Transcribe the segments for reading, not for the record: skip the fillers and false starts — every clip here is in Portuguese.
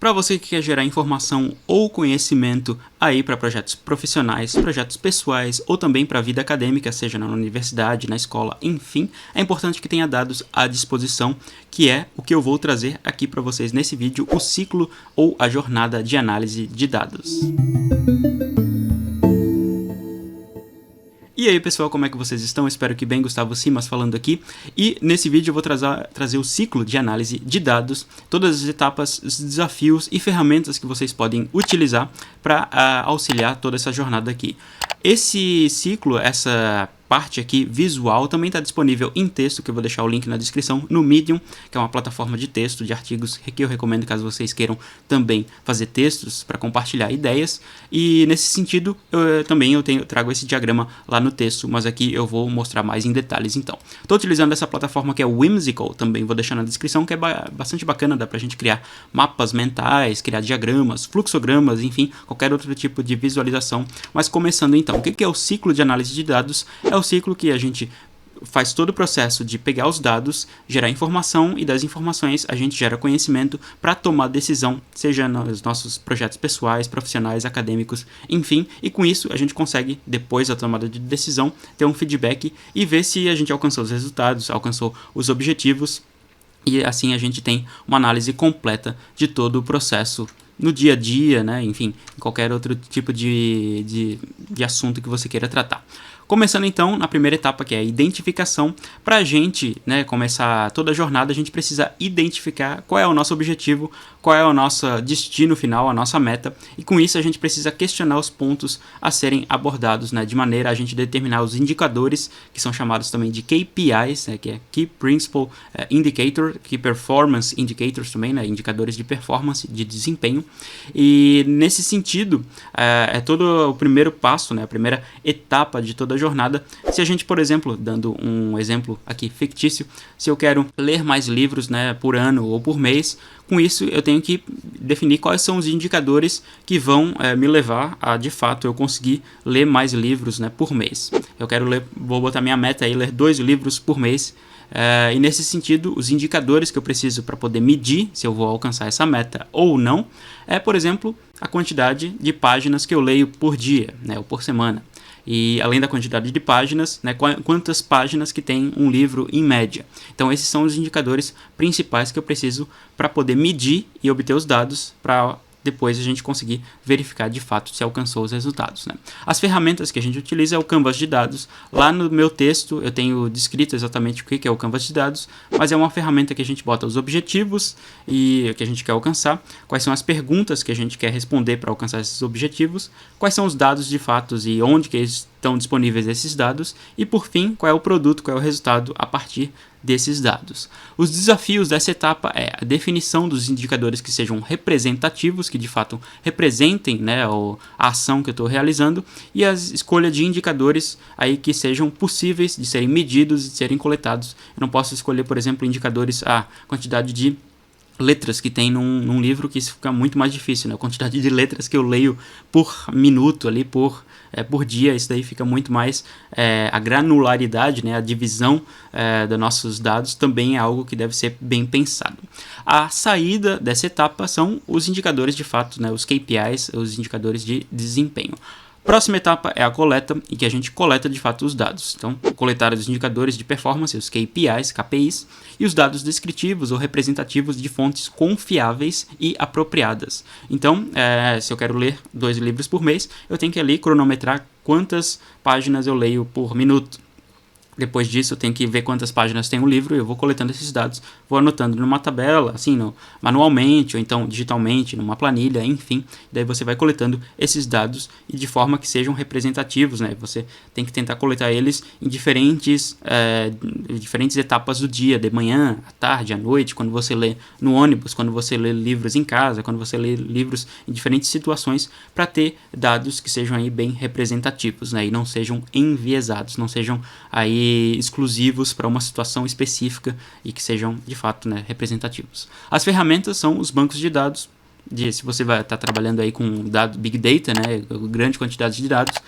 Para você que quer gerar informação ou conhecimento aí para projetos profissionais, projetos pessoais ou também para a vida acadêmica, seja na universidade, na escola, enfim, é importante que tenha dados à disposição, que é o que eu vou trazer aqui para vocês nesse vídeo, o ciclo ou a jornada de análise de dados. E aí pessoal, como é que vocês estão? Espero que bem, Gustavo Simas falando aqui. E nesse vídeo eu vou trazer o ciclo de análise de dados, todas as etapas, os desafios e ferramentas que vocês podem utilizar para auxiliar toda essa jornada aqui. Esse ciclo, essa parte aqui visual, também está disponível em texto, que eu vou deixar o link na descrição, no Medium, que é uma plataforma de texto, de artigos, que eu recomendo caso vocês queiram também fazer textos para compartilhar ideias. E nesse sentido, eu trago esse diagrama lá no texto, mas aqui eu vou mostrar mais em detalhes então. Estou utilizando essa plataforma que é o Whimsical, também vou deixar na descrição, que é bastante bacana, dá para a gente criar mapas mentais, criar diagramas, fluxogramas, enfim, qualquer outro tipo de visualização. Mas começando então, o que é o ciclo de análise de dados? É o ciclo que a gente faz todo o processo de pegar os dados, gerar informação e das informações a gente gera conhecimento para tomar decisão, seja nos nossos projetos pessoais, profissionais, acadêmicos, enfim, e com isso a gente consegue, depois da tomada de decisão, ter um feedback e ver se a gente alcançou os resultados, alcançou os objetivos, e assim a gente tem uma análise completa de todo o processo no dia a dia, né? Enfim, qualquer outro tipo de assunto que você queira tratar. Começando então na primeira etapa, que é a identificação. Para a gente, né, começar toda a jornada, a gente precisa identificar qual é o nosso objetivo, qual é o nosso destino final, a nossa meta, e com isso a gente precisa questionar os pontos a serem abordados, né, de maneira a gente determinar os indicadores, que são chamados também de KPIs, né, que é Key Principal Indicator, Key Performance Indicators também, né, indicadores de performance, de desempenho. E nesse sentido, é todo o primeiro passo, né, a primeira etapa de toda a jornada. Se a gente, por exemplo, dando um exemplo aqui fictício, se eu quero ler mais livros, né, por ano ou por mês, com isso eu tenho que definir quais são os indicadores que vão me levar a, de fato, eu conseguir ler mais livros, né, por mês. Eu quero ler, vou botar minha meta aí, ler 2 livros por mês. E nesse sentido, os indicadores que eu preciso para poder medir se eu vou alcançar essa meta ou não é, por exemplo, a quantidade de páginas que eu leio por dia, né, ou por semana. E além da quantidade de páginas, né, quantas páginas que tem um livro em média. Então esses são os indicadores principais que eu preciso para poder medir e obter os dados para depois a gente conseguir verificar de fato se alcançou os resultados, né? As ferramentas que a gente utiliza é o Canvas de dados. Lá no meu texto eu tenho descrito exatamente o que é o Canvas de dados, mas é uma ferramenta que a gente bota os objetivos e que a gente quer alcançar, quais são as perguntas que a gente quer responder para alcançar esses objetivos, quais são os dados de fato e onde que estão disponíveis esses dados, e por fim, qual é o produto, qual é o resultado a partir desses dados. Os desafios dessa etapa é a definição dos indicadores que sejam representativos, que de fato representem, né, a ação que eu estou realizando, e a escolha de indicadores aí que sejam possíveis de serem medidos e de serem coletados. Eu não posso escolher, por exemplo, indicadores, a quantidade de letras que tem num livro, que isso fica muito mais difícil, né? A quantidade de letras que eu leio por minuto ali, por dia, isso daí fica muito mais, a granularidade, né? A divisão dos nossos dados também é algo que deve ser bem pensado. A saída dessa etapa são os indicadores de fato, né? Os KPIs, os indicadores de desempenho. Próxima etapa é a coleta, em que a gente coleta de fato os dados. Então, coletar os indicadores de performance, os KPIs, KPIs, e os dados descritivos ou representativos de fontes confiáveis e apropriadas. Então, se eu quero ler 2 livros por mês, eu tenho que ali cronometrar quantas páginas eu leio por minuto. Depois disso, eu tenho que ver quantas páginas tem o livro e eu vou coletando esses dados, vou anotando numa tabela, assim, manualmente ou então digitalmente, numa planilha, enfim. Daí você vai coletando esses dados e de forma que sejam representativos, né? Você tem que tentar coletar eles em diferentes etapas do dia, de manhã, à tarde, à noite, quando você lê no ônibus, quando você lê livros em casa, quando você lê livros em diferentes situações, para ter dados que sejam aí bem representativos, né? E não sejam enviesados, não sejam aí exclusivos para uma situação específica e que sejam de fato, né, representativos. As ferramentas são os bancos de dados, se você vai estar trabalhando aí com Big Data, né, grande quantidade de dados,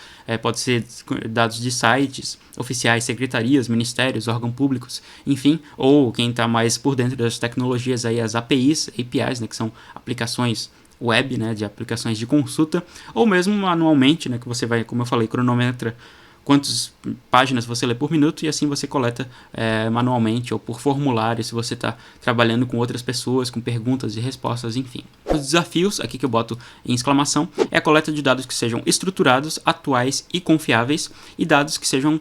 pode ser dados de sites oficiais, secretarias, ministérios, órgãos públicos, enfim, ou quem está mais por dentro das tecnologias, aí, as APIs, né, que são aplicações web, né, de aplicações de consulta, ou mesmo manualmente, né, que você vai, como eu falei, cronometra quantas páginas você lê por minuto e assim você coleta manualmente ou por formulário se você está trabalhando com outras pessoas, com perguntas e respostas, enfim. Os desafios, aqui que eu boto em exclamação, é a coleta de dados que sejam estruturados, atuais e confiáveis e dados que sejam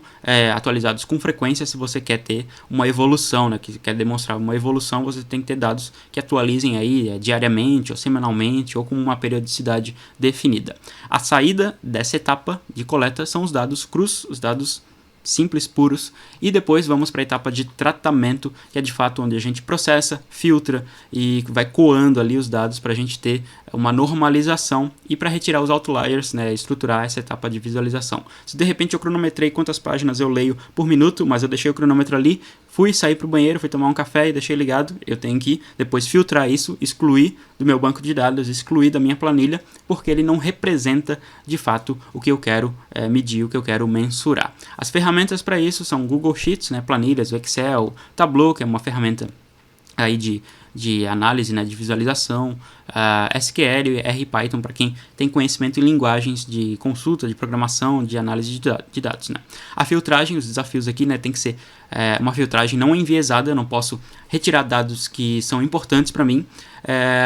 atualizados com frequência se você quer ter uma evolução, né, que quer demonstrar uma evolução, você tem que ter dados que atualizem aí diariamente ou semanalmente ou com uma periodicidade definida. A saída dessa etapa de coleta são os dados crus, os dados simples, puros, e depois vamos para a etapa de tratamento, que é de fato onde a gente processa, filtra e vai coando ali os dados para a gente ter uma normalização e para retirar os outliers, né, estruturar essa etapa de visualização. Se de repente eu cronometrei quantas páginas eu leio por minuto, mas eu deixei o cronômetro ali, fui sair para o banheiro, fui tomar um café e deixei ligado, eu tenho que depois filtrar isso, excluir do meu banco de dados, excluir da minha planilha, porque ele não representa de fato o que eu quero medir, o que eu quero mensurar. As ferramentas para isso são Google Sheets, né, planilhas, o Excel, Tableau, que é uma ferramenta aí de análise, né, de visualização, SQL e RPython para quem tem conhecimento em linguagens de consulta, de programação, de análise de dados. Né. A filtragem, os desafios aqui, né, tem que ser uma filtragem não enviesada, eu não posso retirar dados que são importantes para mim,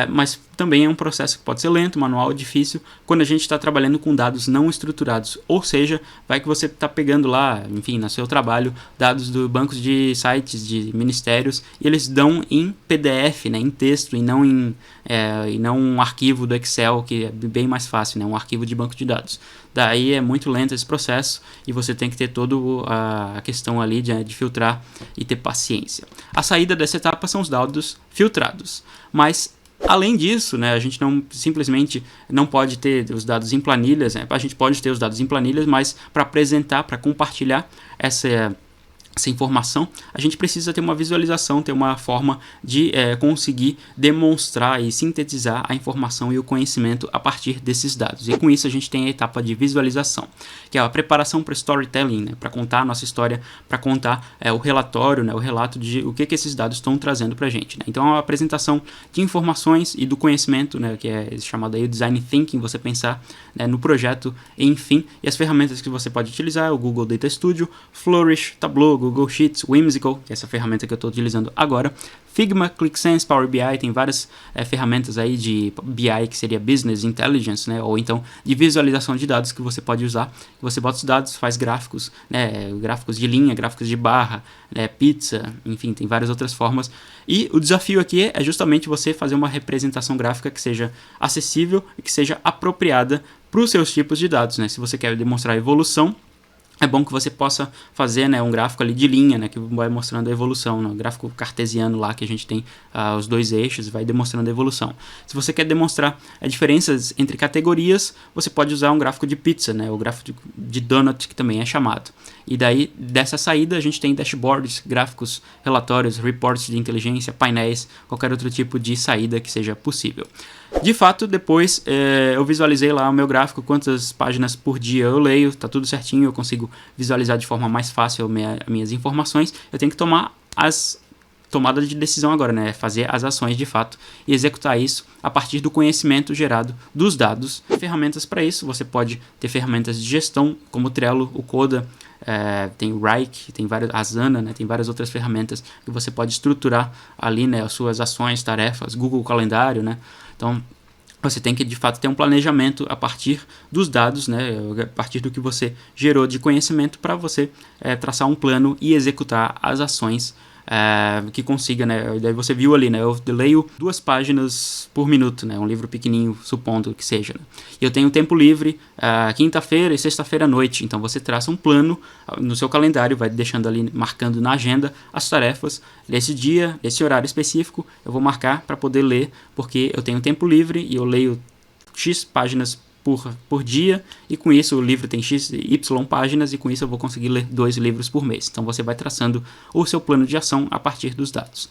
mas também é um processo que pode ser lento, manual, difícil, quando a gente está trabalhando com dados não estruturados, ou seja, vai que você está pegando lá, enfim, no seu trabalho, dados do bancos de sites, de ministérios, e eles dão em PDF, né, em texto, e não um arquivo do Excel, que é bem mais fácil, né, um arquivo de banco de dados. Daí é muito lento esse processo e você tem que ter toda a questão ali de filtrar e ter paciência. A saída dessa etapa são os dados filtrados, mas além disso, né, a gente simplesmente não pode ter os dados em planilhas, né, a gente pode ter os dados em planilhas, mas para apresentar, para compartilhar essa informação, a gente precisa ter uma visualização, ter uma forma de conseguir demonstrar e sintetizar a informação e o conhecimento a partir desses dados. E com isso a gente tem a etapa de visualização, que é a preparação para storytelling, né, para contar a nossa história, para contar o relatório, né, o relato de o que esses dados estão trazendo para a gente. Né. Então é uma apresentação de informações e do conhecimento, né, que é chamado aí o design thinking, você pensar, né, no projeto, enfim, e as ferramentas que você pode utilizar é o Google Data Studio, Flourish, Tableau, Google Sheets, Whimsical, que é essa ferramenta que eu estou utilizando agora, Figma, ClickSense, Power BI, tem várias ferramentas aí de BI, que seria Business Intelligence, né, ou então de visualização de dados que você pode usar. Você bota os dados, faz gráficos, né, gráficos de linha, gráficos de barra, né, pizza, enfim, tem várias outras formas. E o desafio aqui é justamente você fazer uma representação gráfica que seja acessível e que seja apropriada para os seus tipos de dados. Né. Se você quer demonstrar evolução, é bom que você possa fazer, né, um gráfico ali de linha, né, que vai mostrando a evolução, né, um gráfico cartesiano lá que a gente tem os dois eixos e vai demonstrando a evolução. Se você quer demonstrar diferenças entre categorias, você pode usar um gráfico de pizza, né, o gráfico de donut, que também é chamado. E daí, dessa saída, a gente tem dashboards, gráficos, relatórios, reports de inteligência, painéis, qualquer outro tipo de saída que seja possível. De fato, depois eu visualizei lá o meu gráfico, quantas páginas por dia eu leio, tá tudo certinho, eu consigo visualizar de forma mais fácil minhas informações. Eu tenho que tomar as tomadas de decisão agora, né? Fazer as ações de fato e executar isso a partir do conhecimento gerado dos dados. Ferramentas para isso, você pode ter ferramentas de gestão, como o Trello, o Coda, tem o Wrike, tem a Asana, né, tem várias outras ferramentas que você pode estruturar ali, né, as suas ações, tarefas, Google Calendário, né, então você tem que de fato ter um planejamento a partir dos dados, né, a partir do que você gerou de conhecimento para você traçar um plano e executar as ações que consiga, né, daí você viu ali, né, eu leio 2 páginas por minuto, né, um livro pequenininho, supondo que seja, né, e eu tenho tempo livre quinta-feira e sexta-feira à noite, então você traça um plano no seu calendário, vai deixando ali, marcando na agenda as tarefas desse dia, desse horário específico, eu vou marcar para poder ler, porque eu tenho tempo livre e eu leio X páginas por dia, e com isso o livro tem Y páginas, e com isso eu vou conseguir ler 2 livros por mês. Então você vai traçando o seu plano de ação a partir dos dados.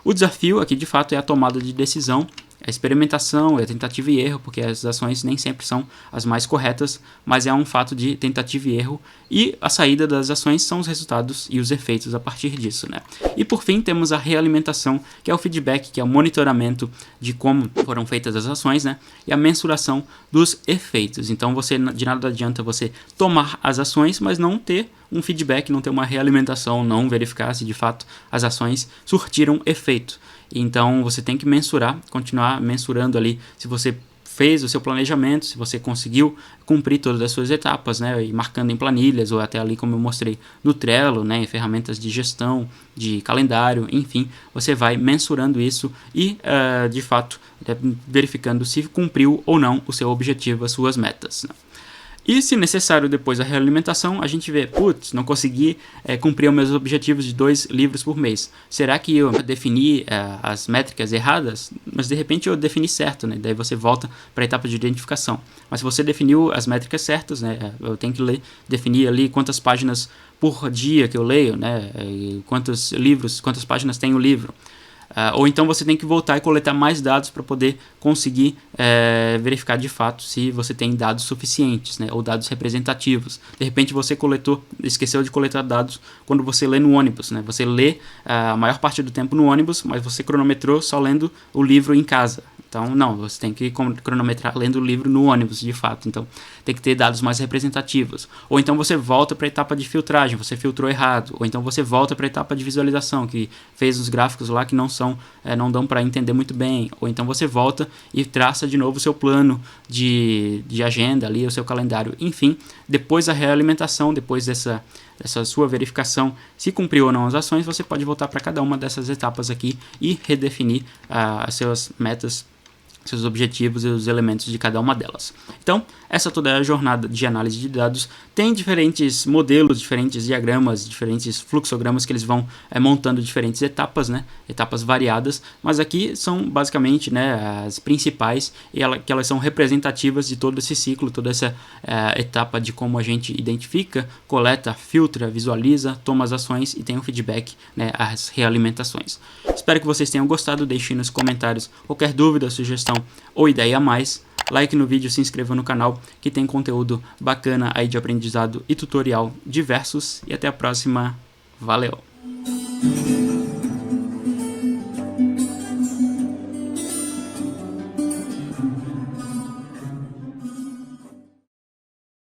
O desafio aqui de fato é a tomada de decisão, é experimentação, é tentativa e erro, porque as ações nem sempre são as mais corretas, mas é um fato de tentativa e erro, e a saída das ações são os resultados e os efeitos a partir disso, né? E por fim temos a realimentação, que é o feedback, que é o monitoramento de como foram feitas as ações, né? E a mensuração dos efeitos. Então de nada adianta você tomar as ações, mas não ter um feedback, não ter uma realimentação, não verificar se de fato as ações surtiram efeito. Então você tem que mensurar, continuar mensurando ali se você fez o seu planejamento, se você conseguiu cumprir todas as suas etapas, né, e marcando em planilhas, ou até ali como eu mostrei no Trello, né, em ferramentas de gestão, de calendário, enfim, você vai mensurando isso e, de fato, verificando se cumpriu ou não o seu objetivo, as suas metas, né? E se necessário depois da realimentação, a gente vê, putz, não consegui cumprir os meus objetivos de 2 livros por mês. Será que eu defini as métricas erradas? Mas de repente eu defini certo, né? Daí você volta para a etapa de identificação. Mas se você definiu as métricas certas, né? Eu tenho que definir ali quantas páginas por dia que eu leio, né? E quantos livros, quantas páginas tem o livro. Ou então você tem que voltar e coletar mais dados para poder conseguir verificar de fato se você tem dados suficientes, né, ou dados representativos. De repente você esqueceu de coletar dados quando você lê no ônibus, né? Você lê a maior parte do tempo no ônibus, mas você cronometrou só lendo o livro em casa. Então, não, você tem que cronometrar lendo o livro no ônibus, de fato. Então, tem que ter dados mais representativos. Ou então você volta para a etapa de filtragem, você filtrou errado. Ou então você volta para a etapa de visualização, que fez os gráficos lá que não dão para entender muito bem. Ou então você volta e traça de novo o seu plano de agenda ali, o seu calendário. Enfim, depois da realimentação, depois dessa sua verificação, se cumpriu ou não as ações, você pode voltar para cada uma dessas etapas aqui e redefinir as suas metas, seus objetivos e os elementos de cada uma delas. Então, essa toda é a jornada de análise de dados. Tem diferentes modelos, diferentes diagramas, diferentes fluxogramas que eles vão montando diferentes etapas, né? Etapas variadas, mas aqui são basicamente, né, as principais e que elas são representativas de todo esse ciclo, toda essa etapa de como a gente identifica, coleta, filtra, visualiza, toma as ações e tem um feedback, né, as realimentações. Espero que vocês tenham gostado, deixem nos comentários qualquer dúvida, sugestão ou ideia a mais. Like no vídeo, se inscreva no canal que tem conteúdo bacana aí de aprendizado e tutorial diversos. E até a próxima. Valeu!